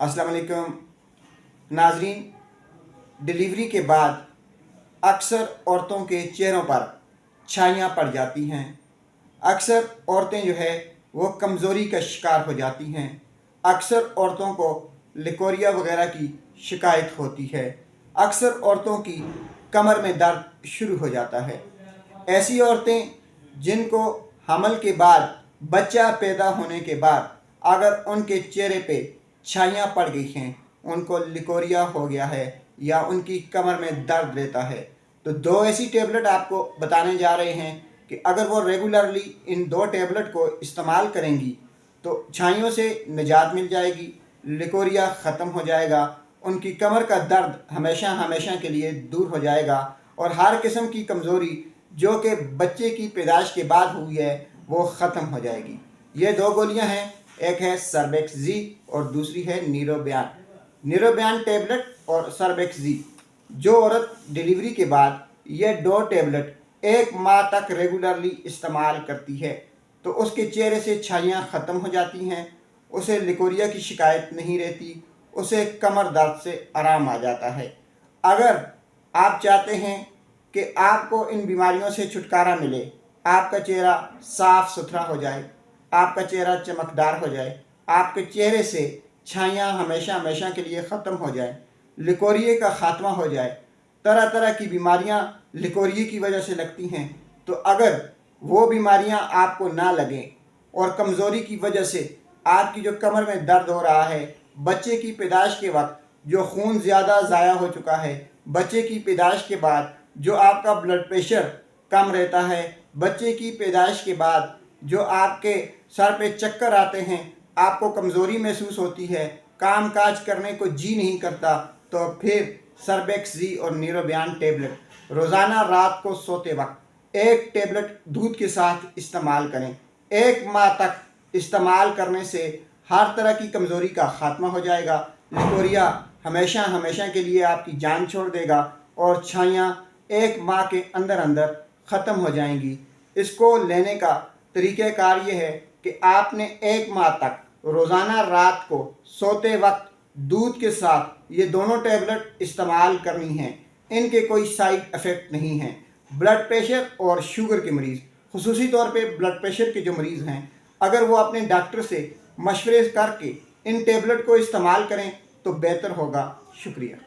अस्सलाम वालेकुम नाजरीन। डिलीवरी के बाद अक्सर औरतों के चेहरों पर छाइयाँ पड़ जाती हैं। अक्सर औरतें जो है वो कमज़ोरी का शिकार हो जाती हैं। अक्सर औरतों को लिकोरिया वगैरह की शिकायत होती है। अक्सर औरतों की कमर में दर्द शुरू हो जाता है। ऐसी औरतें जिनको हमल के बाद, बच्चा पैदा होने के बाद अगर उनके चेहरे पे छाइयाँ पड़ गई हैं, उनको लिकोरिया हो गया है या उनकी कमर में दर्द रहता है, तो दो ऐसी टेबलेट आपको बताने जा रहे हैं कि अगर वो रेगुलरली इन दो टेबलेट को इस्तेमाल करेंगी तो छाइयों से निजात मिल जाएगी, लिकोरिया ख़त्म हो जाएगा, उनकी कमर का दर्द हमेशा हमेशा के लिए दूर हो जाएगा और हर किस्म की कमज़ोरी जो कि बच्चे की पैदाइश के बाद हुई है वो ख़त्म हो जाएगी। ये दो गोलियां हैं, एक है सर्बेक्स जी और दूसरी है नीरोबियान। नीरोबियान टेबलेट और सर्बेक्स जी, जो औरत डिलीवरी के बाद ये दो टेबलेट 1 माह तक रेगुलरली इस्तेमाल करती है तो उसके चेहरे से छाइयाँ ख़त्म हो जाती हैं, उसे लिकोरिया की शिकायत नहीं रहती, उसे कमर दर्द से आराम आ जाता है। अगर आप चाहते हैं कि आपको इन बीमारियों से छुटकारा मिले, आपका चेहरा साफ़ सुथरा हो जाए, आपका चेहरा चमकदार हो जाए, आपके चेहरे से छाइयाँ हमेशा हमेशा के लिए ख़त्म हो जाए, लिकोरिए का ख़ात्मा हो जाए, तरह तरह की बीमारियाँ लिकोरिए की वजह से लगती हैं, तो अगर वो बीमारियाँ आपको ना लगें और कमज़ोरी की वजह से आपकी जो कमर में दर्द हो रहा है, बच्चे की पैदाइश के वक्त जो खून ज़्यादा ज़ाया हो चुका है, बच्चे की पैदाइश के बाद जो आपका ब्लड प्रेशर कम रहता है, बच्चे की पैदाइश के बाद जो आपके सर पे चक्कर आते हैं, आपको कमज़ोरी महसूस होती है, काम काज करने को जी नहीं करता, तो फिर सर्बेक्स जी और नीरोबियान टेबलेट रोज़ाना रात को सोते वक्त 1 टेबलेट दूध के साथ इस्तेमाल करें। 1 माह तक इस्तेमाल करने से हर तरह की कमज़ोरी का ख़ात्मा हो जाएगा, लिकोरिया हमेशा हमेशा के लिए आपकी जान छोड़ देगा और छाइयाँ 1 माह के अंदर अंदर ख़त्म हो जाएंगी। इसको लेने का तरीक़ाकार ये है कि आपने 1 माह तक रोज़ाना रात को सोते वक्त दूध के साथ ये दोनों टैबलेट इस्तेमाल करनी हैं। इनके कोई साइड इफ़ेक्ट नहीं हैं। ब्लड प्रेशर और शुगर के मरीज़, खुसूसी तौर पे ब्लड प्रेशर के जो मरीज़ हैं, अगर वो अपने डॉक्टर से मशवरे करके इन टैबलेट को इस्तेमाल करें तो बेहतर होगा। शुक्रिया।